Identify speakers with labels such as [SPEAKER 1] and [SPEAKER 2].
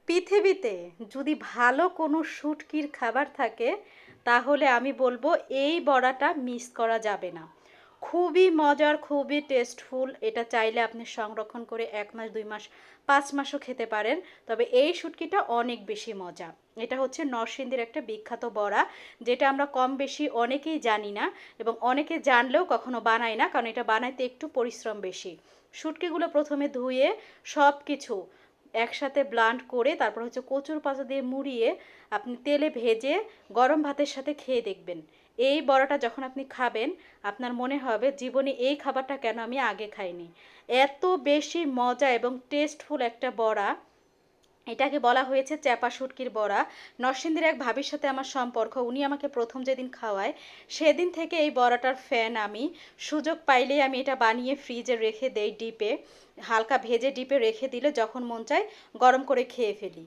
[SPEAKER 1] পৃথিবীতে যদি ভালো কোনো শুটকির খাবার থাকে তাহলে আমি বলবো এই বড়াটা মিস করা যাবে না। খুবই মজার, খুবই টেস্টফুল। এটা চাইলে আপনি সংরক্ষণ করে 1 মাস, 2 মাস, 5 মাসও খেতে পারেন। তবে এই শুটকিটা অনেক বেশি মজা। এটা হচ্ছে নরসিংদীর একটা বিখ্যাত বড়া, যেটা আমরা কম বেশি অনেকেই জানি না, এবং অনেকে জানলেও কখনো বানায় না, কারণ এটা বানাইতে একটু পরিশ্রম বেশি। শুটকিগুলো প্রথমে ধুয়ে সব কিছু একসাথে ব্লান্ড করে তারপর হচ্ছে কচুর পাতা দিয়ে মুড়িয়ে আপনি তেলে ভেজে গরম ভাতের সাথে খেয়ে দেখবেন। এই বড়াটা যখন আপনি খাবেন আপনার মনে হবে জীবনে এই খাবারটা কেন আমি আগে খাইনি। এত বেশি মজা এবং টেস্টফুল একটা বড়া। এটাকে বলা হয়েছে চ্যাপা শুটকির বড়া। নরসিংদীর এক ভাবির সাথে আমার সম্পর্ক, উনি আমাকে প্রথম যেদিন খাওয়ায় সেদিন থেকে এই বড়াটার ফ্যান আমি। সুযোগ পাইলেই আমি এটা বানিয়ে ফ্রিজে রেখে দেই ডিপে, হালকা ভেজে ডিপে রেখে দিলে যখন মন চায় গরম করে খেয়ে ফেলি।